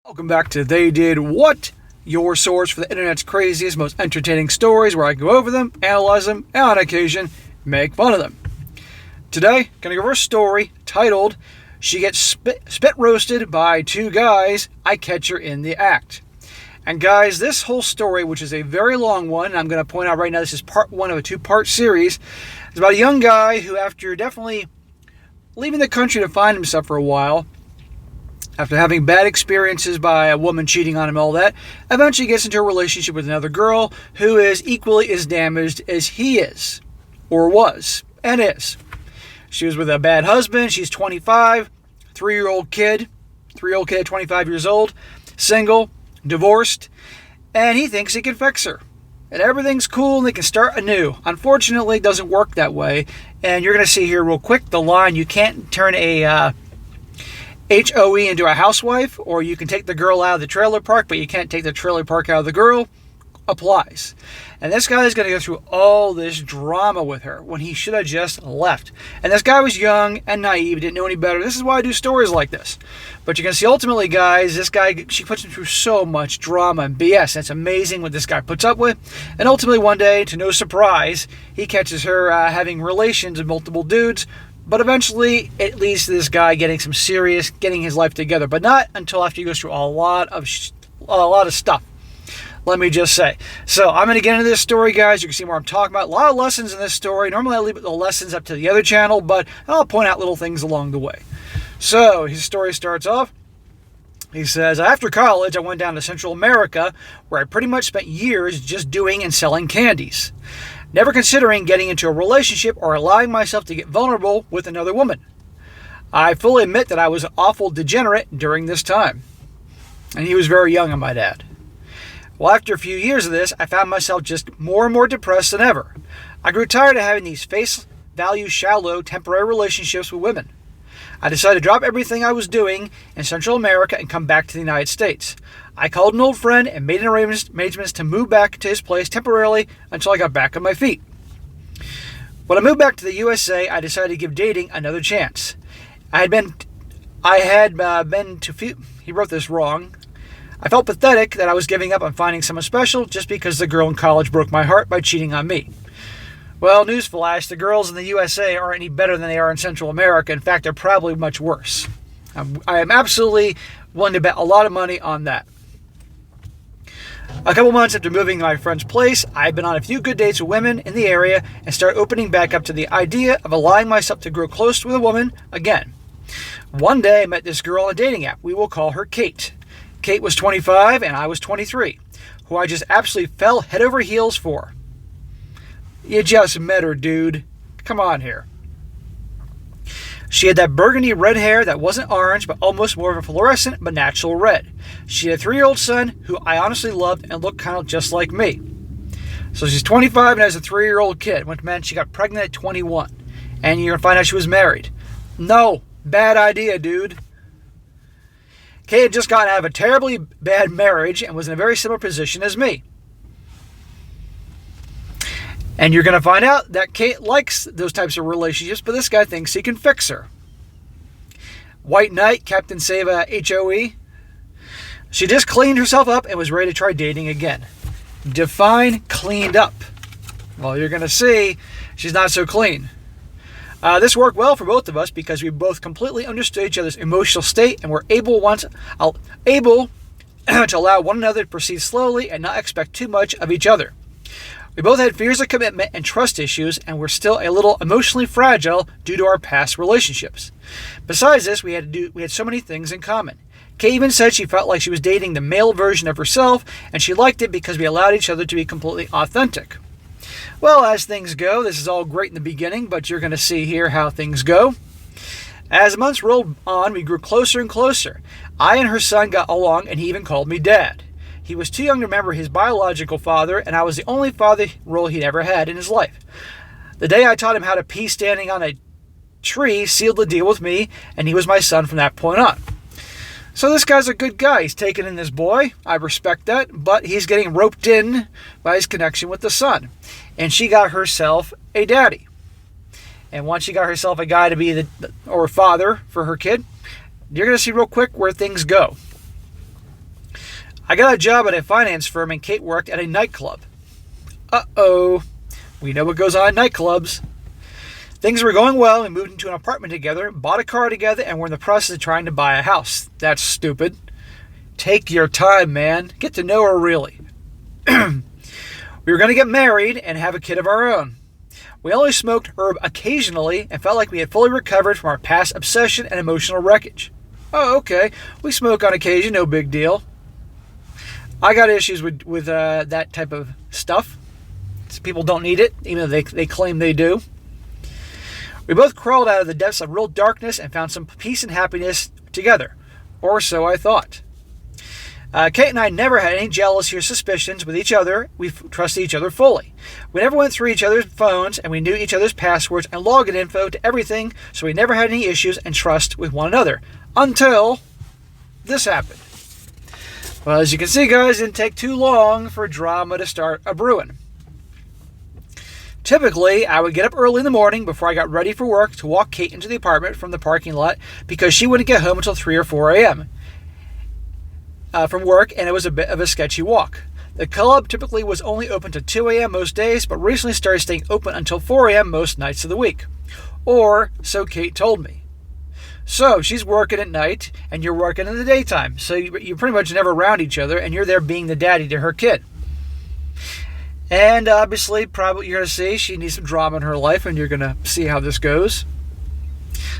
Welcome back to They Did What, your source for the internet's craziest, most entertaining stories where I go over them, analyze them, and on occasion, make fun of them. Today, going to go over a story titled, She Gets Spit Roasted by Two Guys, I Catch Her in the Act. And guys, this whole story, which is a very long one, and I'm going to point out right now this is part one of a two-part series, is about a young guy who, after definitely leaving the country to find himself for a while, after having bad experiences by a woman cheating on him and all that, eventually gets into a relationship with another girl who is equally as damaged as he is, or was, and is. She was with a bad husband. She's 25, three-year-old kid at 25 years old, single, divorced, and he thinks he can fix her. And everything's cool and they can start anew. Unfortunately, it doesn't work that way. And you're going to see here real quick the line, you can't turn a HOE into a housewife, or you can take the girl out of the trailer park, but you can't take the trailer park out of the girl, applies. And this guy is going to go through all this drama with her when he should have just left. And this guy was young and naive, didn't know any better. This is why I do stories like this. But you can see ultimately, guys, this guy, she puts him through so much drama and BS. It's amazing what this guy puts up with. And ultimately one day, to no surprise, he catches her having relations with multiple dudes. But eventually, it leads to this guy getting his life together. But not until after he goes through a lot of stuff. Let me just say. So, I'm going to get into this story, guys. You can see what I'm talking about. A lot of lessons in this story. Normally, I leave the lessons up to the other channel, but I'll point out little things along the way. So, his story starts off. He says, after college, I went down to Central America, where I pretty much spent years just doing and selling candies, never considering getting into a relationship or allowing myself to get vulnerable with another woman. I fully admit that I was an awful degenerate during this time. And he was very young, I might add. Well, after a few years of this, I found myself just more and more depressed than ever. I grew tired of having these face value shallow temporary relationships with women. I decided to drop everything I was doing in Central America and come back to the United States. I called an old friend and made arrangements to move back to his place temporarily until I got back on my feet. When I moved back to the USA, I decided to give dating another chance. He wrote this wrong. I felt pathetic that I was giving up on finding someone special just because the girl in college broke my heart by cheating on me. Well, newsflash, the girls in the USA aren't any better than they are in Central America. In fact, they're probably much worse. I am absolutely willing to bet a lot of money on that. A couple months after moving to my friend's place, I had been on a few good dates with women in the area and started opening back up to the idea of allowing myself to grow close with a woman again. One day, I met this girl on a dating app. We will call her Kate. Kate was 25 and I was 23, who I just absolutely fell head over heels for. You just met her, dude. Come on here. She had that burgundy red hair that wasn't orange, but almost more of a fluorescent but natural red. She had a 3-year-old son who I honestly loved and looked kind of just like me. So she's 25 and has a 3-year-old kid, which meant she got pregnant at 21. And you're going to find out she was married. No, bad idea, dude. Kate had just gotten out of a terribly bad marriage and was in a very similar position as me. And you're going to find out that Kate likes those types of relationships, but this guy thinks he can fix her. White Knight, Captain Save a HOE. She just cleaned herself up and was ready to try dating again. Define cleaned up. Well, you're going to see she's not so clean. This worked well for both of us because we both completely understood each other's emotional state and were able to allow one another to proceed slowly and not expect too much of each other. We both had fears of commitment and trust issues and were still a little emotionally fragile due to our past relationships. Besides this, we had so many things in common. Kay even said she felt like she was dating the male version of herself, and she liked it because we allowed each other to be completely authentic. Well, as things go, this is all great in the beginning, but you're going to see here how things go. As months rolled on, we grew closer and closer. I and her son got along, and he even called me Dad. He was too young to remember his biological father, and I was the only father role he'd ever had in his life. The day I taught him how to pee standing on a tree sealed the deal with me, and he was my son from that point on. So this guy's a good guy. He's taking in this boy. I respect that, but he's getting roped in by his connection with the son. And she got herself a daddy. And once she got herself a guy to be the father for her kid, you're going to see real quick where things go. I got a job at a finance firm and Kate worked at a nightclub. Uh-oh. We know what goes on in nightclubs. Things were going well. We moved into an apartment together, bought a car together, and we're in the process of trying to buy a house. That's stupid. Take your time, man. Get to know her, really. We were going to get married and have a kid of our own. We only smoked herb occasionally and felt like we had fully recovered from our past obsession and emotional wreckage. Oh, okay. We smoke on occasion, no big deal. I got issues with that type of stuff. People don't need it, even though they claim they do. We both crawled out of the depths of real darkness and found some peace and happiness together. Or so I thought. Kate and I never had any jealousy or suspicions with each other. We trusted each other fully. We never went through each other's phones, and we knew each other's passwords and login info to everything, so we never had any issues and trust with one another. Until this happened. Well, as you can see, guys, it didn't take too long for drama to start a-brewing. Typically, I would get up early in the morning before I got ready for work to walk Kate into the apartment from the parking lot because she wouldn't get home until 3 or 4 a.m. From work, and it was a bit of a sketchy walk. The club typically was only open to 2 a.m. most days, but recently started staying open until 4 a.m. most nights of the week. Or, so Kate told me. So, she's working at night, and you're working in the daytime, so you're pretty much never around each other, and you're there being the daddy to her kid. And obviously, probably you're going to see she needs some drama in her life, and you're going to see how this goes.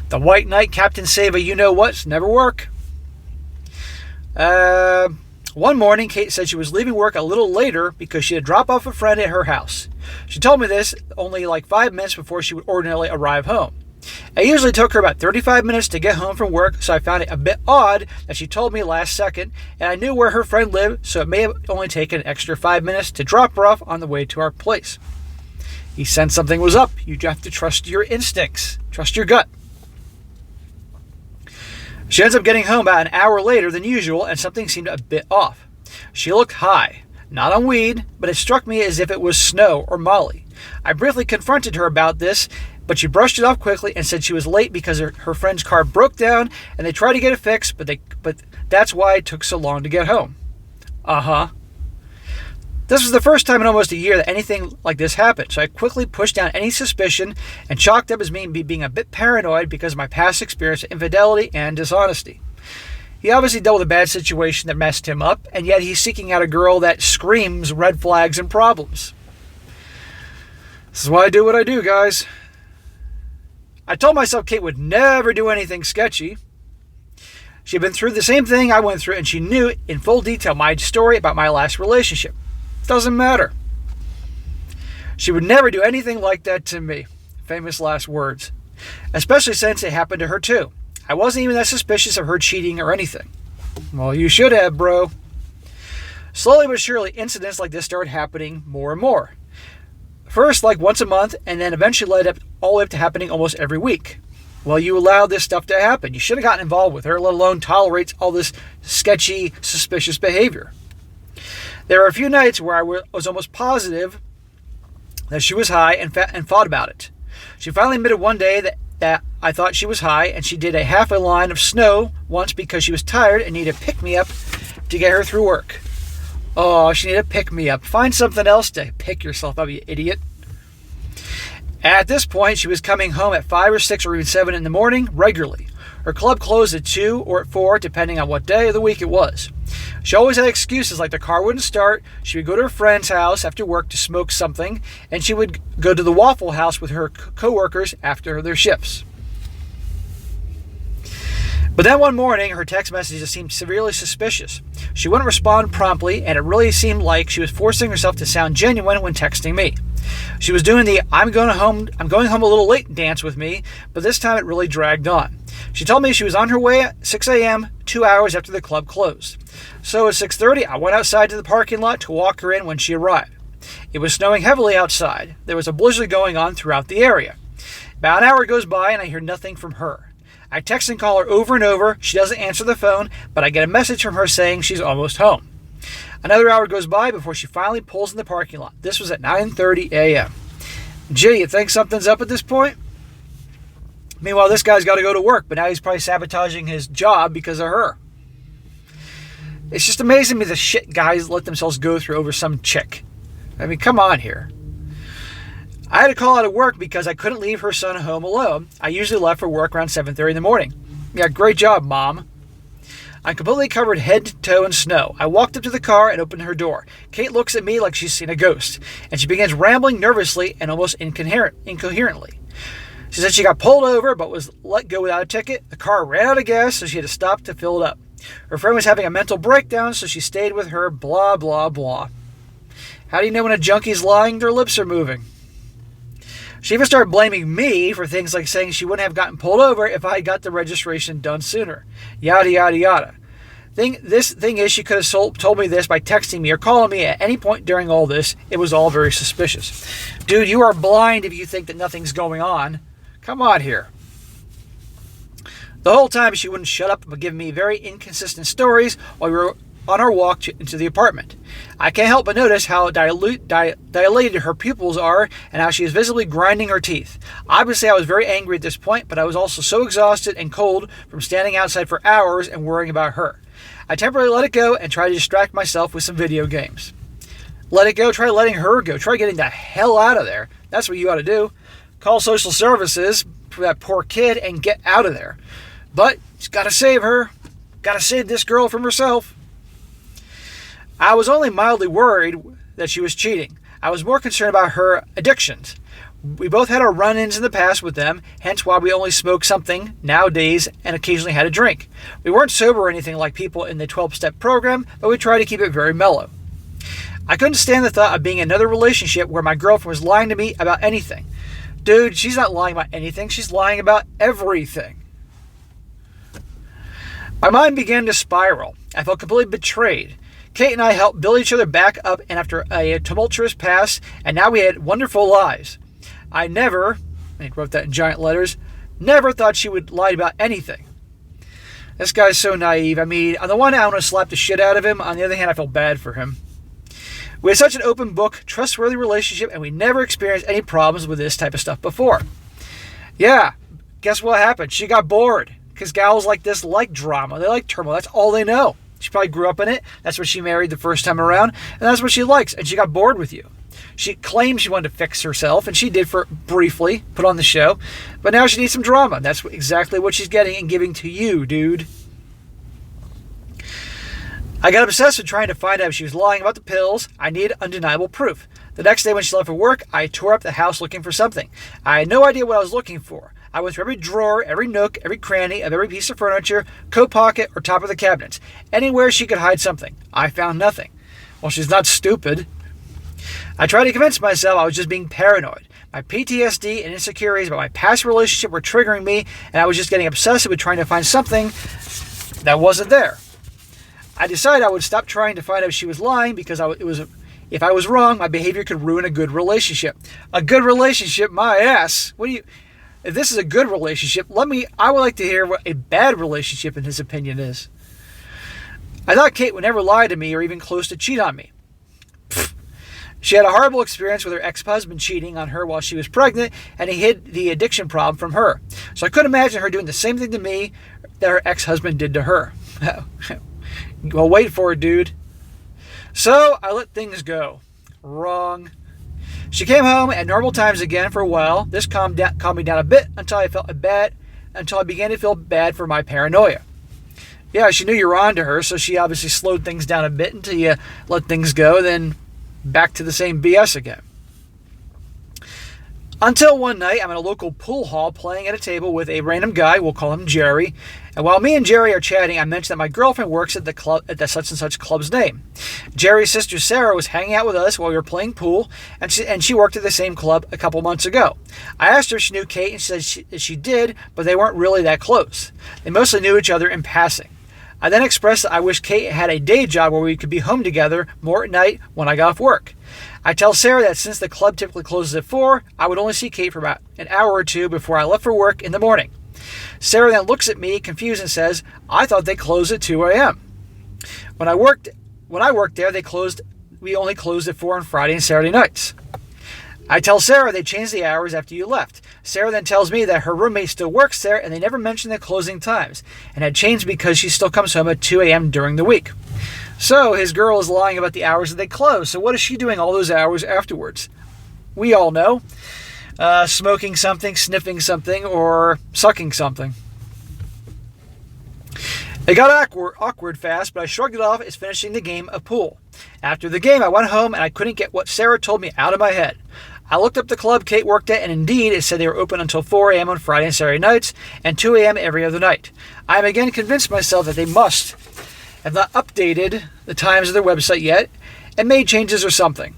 The white knight, Captain Save-A you-know-whats never work. One morning, Kate said she was leaving work a little later because she had dropped off a friend at her house. She told me this only like 5 minutes before she would ordinarily arrive home. It usually took her about 35 minutes to get home from work, so I found it a bit odd that she told me last second, and I knew where her friend lived, so it may have only taken an extra 5 minutes to drop her off on the way to our place. He sensed something was up. You have to trust your instincts. Trust your gut. She ends up getting home about an hour later than usual, and something seemed a bit off. She looked high. Not on weed, but it struck me as if it was snow or Molly. I briefly confronted her about this, but she brushed it off quickly and said she was late because her friend's car broke down and they tried to get it fixed, but that's why it took so long to get home. Uh-huh. This was the first time in almost a year that anything like this happened, so I quickly pushed down any suspicion and chalked up as me being a bit paranoid because of my past experience of infidelity and dishonesty. He obviously dealt with a bad situation that messed him up, and yet he's seeking out a girl that screams red flags and problems. This is why I do what I do, guys. I told myself Kate would never do anything sketchy. She'd been through the same thing I went through, and she knew in full detail my story about my last relationship. Doesn't matter. She would never do anything like that to me. Famous last words. Especially since it happened to her too. I wasn't even that suspicious of her cheating or anything. Well, you should have, bro. Slowly but surely, incidents like this started happening more and more. First, like once a month, and then eventually led up all the way up to happening almost every week. Well, you allowed this stuff to happen. You should have gotten involved with her, let alone tolerate all this sketchy, suspicious behavior. There were a few nights where I was almost positive that she was high and thought about it. She finally admitted one day that I thought she was high, and she did a half a line of snow once because she was tired and needed a pick-me-up to get her through work. Oh, she needed a pick-me-up. Find something else to pick yourself up, you idiot. At this point, she was coming home at 5 or 6 or even 7 in the morning regularly. Her club closed at 2 or at 4, depending on what day of the week it was. She always had excuses like the car wouldn't start, she would go to her friend's house after work to smoke something, and she would go to the Waffle House with her co-workers after their shifts. But then one morning, her text messages seemed severely suspicious. She wouldn't respond promptly, and it really seemed like she was forcing herself to sound genuine when texting me. She was doing the I'm going home a little late dance with me, but this time it really dragged on. She told me she was on her way at 6 a.m., 2 hours after the club closed. So at 6:30, I went outside to the parking lot to walk her in when she arrived. It was snowing heavily outside. There was a blizzard going on throughout the area. About an hour goes by and I hear nothing from her. I text and call her over and over. She doesn't answer the phone, but I get a message from her saying she's almost home. Another hour goes by before she finally pulls in the parking lot. This was at 9:30 a.m. Gee, you think something's up at this point? Meanwhile, this guy's got to go to work, but now he's probably sabotaging his job because of her. It's just amazing to me the shit guys let themselves go through over some chick. I mean, come on here. I had to call out of work because I couldn't leave her son home alone. I usually left for work around 7:30 in the morning. Yeah, great job, Mom. I'm completely covered head to toe in snow. I walked up to the car and opened her door. Kate looks at me like she's seen a ghost, and she begins rambling nervously and almost incoherently. She said she got pulled over but was let go without a ticket. The car ran out of gas, so she had to stop to fill it up. Her friend was having a mental breakdown, so she stayed with her, blah, blah, blah. How do you know when a junkie's lying? Their lips are moving. She even started blaming me for things like saying she wouldn't have gotten pulled over if I had got the registration done sooner. Yada, yada, yada. This thing is, she could have told me this by texting me or calling me at any point during all this. It was all very suspicious. Dude, you are blind if you think that nothing's going on. Come on here. The whole time she wouldn't shut up but give me very inconsistent stories while we were on our walk into the apartment. I can't help but notice how dilated her pupils are and how she is visibly grinding her teeth. Obviously, I was very angry at this point, but I was also so exhausted and cold from standing outside for hours and worrying about her. I temporarily let it go and tried to distract myself with some video games. Let it go, try letting her go, try getting the hell out of there. That's what you ought to do. Call social services for that poor kid and get out of there. But you gotta save her. Gotta save this girl from herself. I was only mildly worried that she was cheating. I was more concerned about her addictions. We both had our run-ins in the past with them, hence why we only smoked something nowadays and occasionally had a drink. We weren't sober or anything like people in the 12-step program, but we tried to keep it very mellow. I couldn't stand the thought of being in another relationship where my girlfriend was lying to me about anything. Dude, she's not lying about anything. She's lying about everything. My mind began to spiral. I felt completely betrayed. Kate and I helped build each other back up, and after a tumultuous past, and now we had wonderful lives. I never, and he wrote that in giant letters, never thought she would lie about anything. This guy's so naive. I mean, on the one hand, I want to slap the shit out of him. On the other hand, I feel bad for him. We had such an open book, trustworthy relationship, and we never experienced any problems with this type of stuff before. Yeah, guess what happened? She got bored, because gals like this like drama. They like turmoil. That's all they know. She probably grew up in it. That's what she married the first time around, and that's what she likes, and she got bored with you. She claimed she wanted to fix herself, and she did for briefly, put on the show, but now she needs some drama. That's exactly what she's getting and giving to you, dude. I got obsessed with trying to find out if she was lying about the pills. I needed undeniable proof. The next day when she left for work, I tore up the house looking for something. I had no idea what I was looking for. I went through every drawer, every nook, every cranny of every piece of furniture, coat pocket, or top of the cabinets. Anywhere she could hide something. I found nothing. Well, she's not stupid. I tried to convince myself I was just being paranoid. My PTSD and insecurities about my past relationship were triggering me, and I was just getting obsessive with trying to find something that wasn't there. I decided I would stop trying to find out if she was lying because if I was wrong, my behavior could ruin a good relationship. A good relationship, my ass. If this is a good relationship, I would like to hear what a bad relationship in his opinion is. I thought Kate would never lie to me or even close to cheat on me. She had a horrible experience with her ex-husband cheating on her while she was pregnant, and he hid the addiction problem from her. So I couldn't imagine her doing the same thing to me that her ex-husband did to her. Well, wait for it, dude. So I let things go. Wrong. She came home at normal times again for a while. This calmed me down a bit until I began to feel bad for my paranoia. Yeah, she knew you were on to her, so she obviously slowed things down a bit until you let things go, then back to the same BS again. Until one night, I'm at a local pool hall playing at a table with a random guy, we'll call him Jerry, and while me and Jerry are chatting, I mentioned that my girlfriend works at the such and such club's name. Jerry's sister Sarah was hanging out with us while we were playing pool, and she worked at the same club a couple months ago. I asked her if she knew Kate, and she said she did, but they weren't really that close. They mostly knew each other in passing. I then expressed that I wish Kate had a day job where we could be home together more at night when I got off work. I tell Sarah that since the club typically closes at 4, I would only see Kate for about an hour or two before I left for work in the morning. Sarah then looks at me confused and says, I thought they closed at 2 a.m. When I worked there, we only closed at 4 on Friday and Saturday nights. I tell Sarah they changed the hours after you left. Sarah then tells me that her roommate still works there and they never mentioned the closing times and had changed because she still comes home at 2 a.m. during the week. So his girl is lying about the hours that they close. So what is she doing all those hours afterwards? We all know. Smoking something, sniffing something, or sucking something. It got awkward fast, but I shrugged it off as finishing the game of pool. After the game, I went home and I couldn't get what Sarah told me out of my head. I looked up the club Kate worked at, and indeed it said they were open until 4 a.m. on Friday and Saturday nights, and 2 a.m. every other night. I am again convinced myself that they must have not updated the times of their website yet, and made changes or something.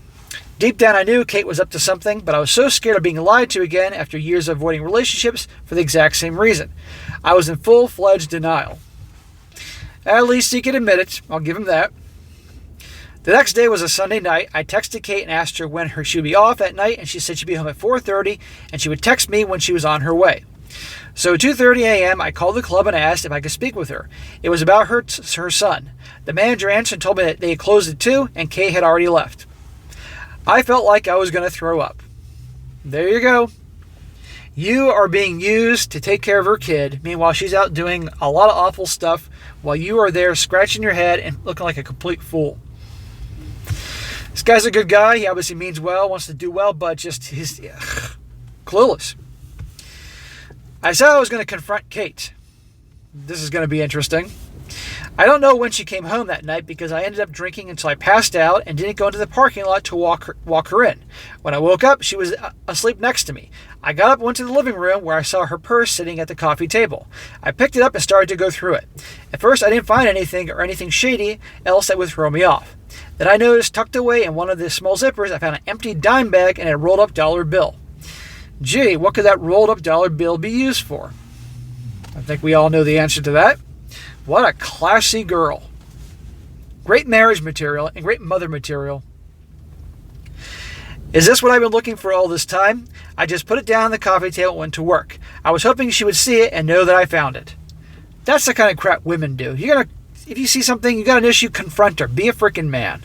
Deep down I knew Kate was up to something, but I was so scared of being lied to again after years of avoiding relationships for the exact same reason. I was in full-fledged denial. At least he could admit it. I'll give him that. The next day was a Sunday night. I texted Kate and asked her when she would be off at night, and she said she'd be home at 4:30, and she would text me when she was on her way. So at 2:30 a.m., I called the club and asked if I could speak with her. It was about her son. The manager answered and told me that they had closed at 2, and Kate had already left. I felt like I was going to throw up. There you go. You are being used to take care of her kid. Meanwhile, she's out doing a lot of awful stuff while you are there scratching your head and looking like a complete fool. This guy's a good guy. He obviously means well, wants to do well, but just he's clueless. I said I was going to confront Kate. This is going to be interesting. I don't know when she came home that night because I ended up drinking until I passed out and didn't go into the parking lot to walk her in. When I woke up, she was asleep next to me. I got up and went to the living room where I saw her purse sitting at the coffee table. I picked it up and started to go through it. At first, I didn't find anything shady else that would throw me off. Then I noticed tucked away in one of the small zippers, I found an empty dime bag and a rolled up dollar bill. Gee, what could that rolled up dollar bill be used for? I think we all know the answer to that. What a classy girl. Great marriage material and great mother material. Is this what I've been looking for all this time? I just put it down on the coffee table and went to work. I was hoping she would see it and know that I found it. That's the kind of crap women do. If you see something, you got an issue, confront her. Be a freaking man.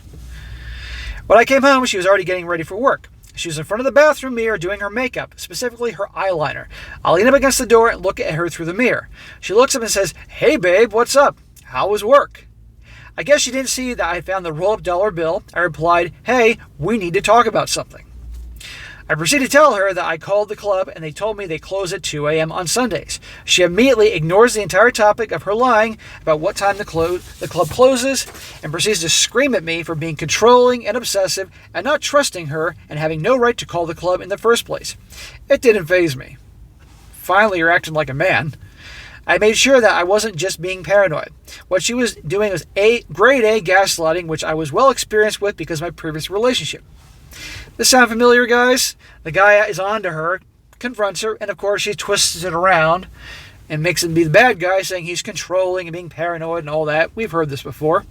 When I came home, she was already getting ready for work. She was in front of the bathroom mirror doing her makeup, specifically her eyeliner. I lean up against the door and look at her through the mirror. She looks up and says, "Hey babe, what's up? How was work?" I guess she didn't see that I found the roll-up dollar bill. I replied, "Hey, we need to talk about something." I proceeded to tell her that I called the club and they told me they close at 2 a.m. on Sundays. She immediately ignores the entire topic of her lying about what time the club closes and proceeds to scream at me for being controlling and obsessive and not trusting her and having no right to call the club in the first place. It didn't faze me. Finally, you're acting like a man. I made sure that I wasn't just being paranoid. What she was doing was grade A gaslighting, which I was well experienced with because of my previous relationship. This sound familiar, guys? The guy is on to her, confronts her, and of course she twists it around and makes him be the bad guy, saying he's controlling and being paranoid and all that. We've heard this before.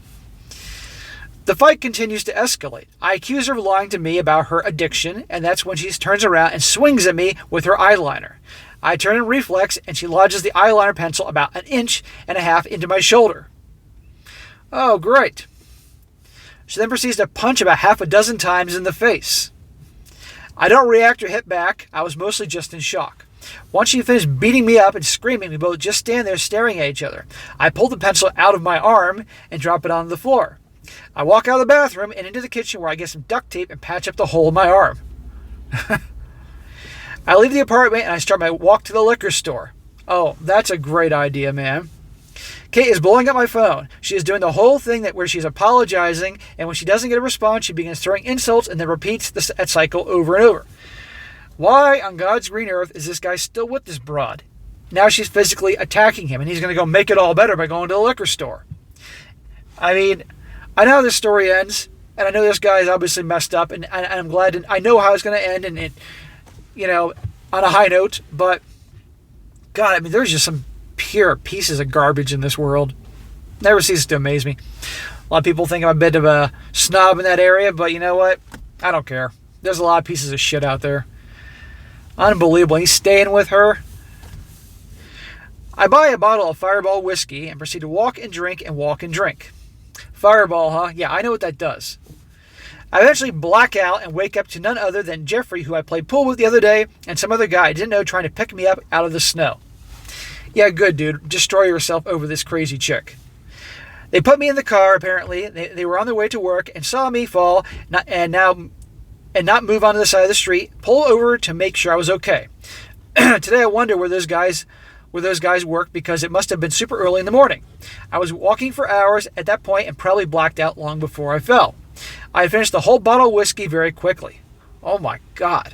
The fight continues to escalate. I accuse her of lying to me about her addiction, and that's when she turns around and swings at me with her eyeliner. I turn in reflex, and she lodges the eyeliner pencil about 1.5 inches into my shoulder. Oh, great. She then proceeds to punch about 6 times in the face. I don't react or hit back. I was mostly just in shock. Once she finished beating me up and screaming, we both just stand there staring at each other. I pull the pencil out of my arm and drop it onto the floor. I walk out of the bathroom and into the kitchen where I get some duct tape and patch up the hole in my arm. I leave the apartment and I start my walk to the liquor store. Oh, that's a great idea, man. Kate is blowing up my phone. She is doing the whole thing where she's apologizing, and when she doesn't get a response, she begins throwing insults and then repeats that cycle over and over. Why on God's green earth is this guy still with this broad? Now she's physically attacking him, and he's going to go make it all better by going to the liquor store. I mean, I know how this story ends, and I know this guy is obviously messed up, and I'm glad I know how it's going to end, and on a high note, but God, I mean, there's just some pure pieces of garbage in this world. Never ceases to amaze me. A lot of people think I'm a bit of a snob in that area, but you know what? I don't care. There's a lot of pieces of shit out there. Unbelievable. He's staying with her. I buy a bottle of Fireball whiskey and proceed to walk and drink and walk and drink. Fireball, huh? Yeah, I know what that does. I eventually black out and wake up to none other than Jeffrey, who I played pool with the other day, and some other guy I didn't know trying to pick me up out of the snow. Yeah, good, dude. Destroy yourself over this crazy chick. They put me in the car, apparently. They were on their way to work and saw me fall and not move onto the side of the street, pull over to make sure I was okay. Today I wonder where those guys work, because it must have been super early in the morning. I was walking for hours at that point and probably blacked out long before I fell. I finished the whole bottle of whiskey very quickly. Oh my God.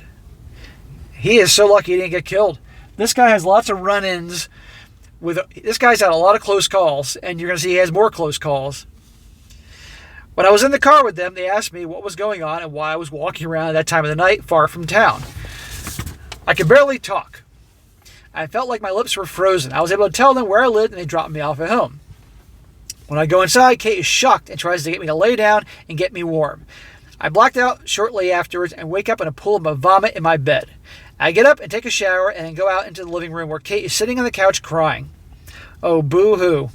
He is so lucky he didn't get killed. This guy has lots of run-ins. This guy's had a lot of close calls, and you're going to see he has more close calls. When I was in the car with them, they asked me what was going on and why I was walking around at that time of the night far from town. I could barely talk. I felt like my lips were frozen. I was able to tell them where I lived, and they dropped me off at home. When I go inside, Kate is shocked and tries to get me to lay down and get me warm. I blacked out shortly afterwards and wake up in a pool of vomit in my bed. I get up and take a shower and then go out into the living room where Kate is sitting on the couch crying. Oh, boo-hoo.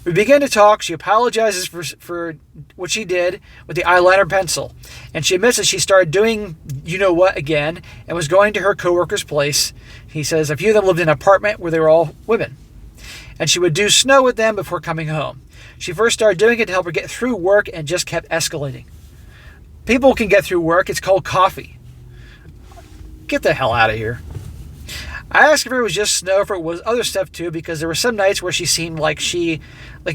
We begin to talk. She apologizes for what she did with the eyeliner pencil. And she admits that she started doing you-know-what again and was going to her coworker's place. He says a few of them lived in an apartment where they were all women. And she would do snow with them before coming home. She first started doing it to help her get through work and just kept escalating. People can get through work. It's called coffee. Get the hell out of here. I asked if it was just snow, if it was other stuff too, because there were some nights where she seemed like it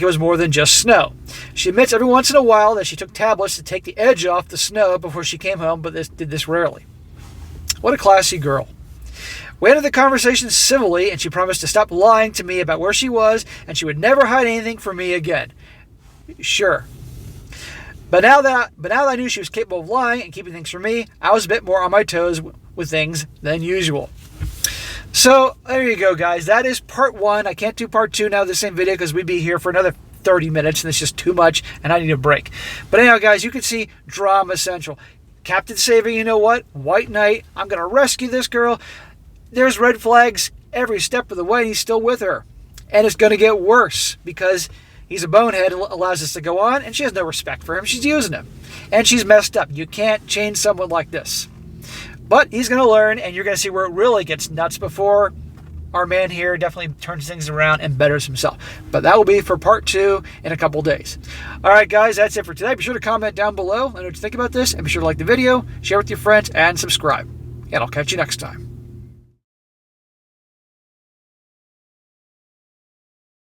was more than just snow. She admits every once in a while that she took tablets to take the edge off the snow before she came home, but did this rarely. What a classy girl. We ended the conversation civilly, and she promised to stop lying to me about where she was, and she would never hide anything from me again. Sure. But now that I knew she was capable of lying and keeping things from me, I was a bit more on my toes with things than usual. So there you go, guys. That is part 1. I can't do part 2 now of the same video because we'd be here for another 30 minutes and it's just too much and I need a break. But anyhow, guys, you can see drama central. Captain Saver, you know what? White Knight. I'm going to rescue this girl. There's red flags every step of the way and he's still with her. And it's going to get worse because he's a bonehead and allows this to go on, and she has no respect for him. She's using him. And she's messed up. You can't change someone like this. But he's going to learn, and you're going to see where it really gets nuts before our man here definitely turns things around and betters himself. But that will be for part 2 in a couple days. All right, guys, that's it for today. Be sure to comment down below. Let me know what you think about this, and be sure to like the video, share with your friends, and subscribe. And I'll catch you next time.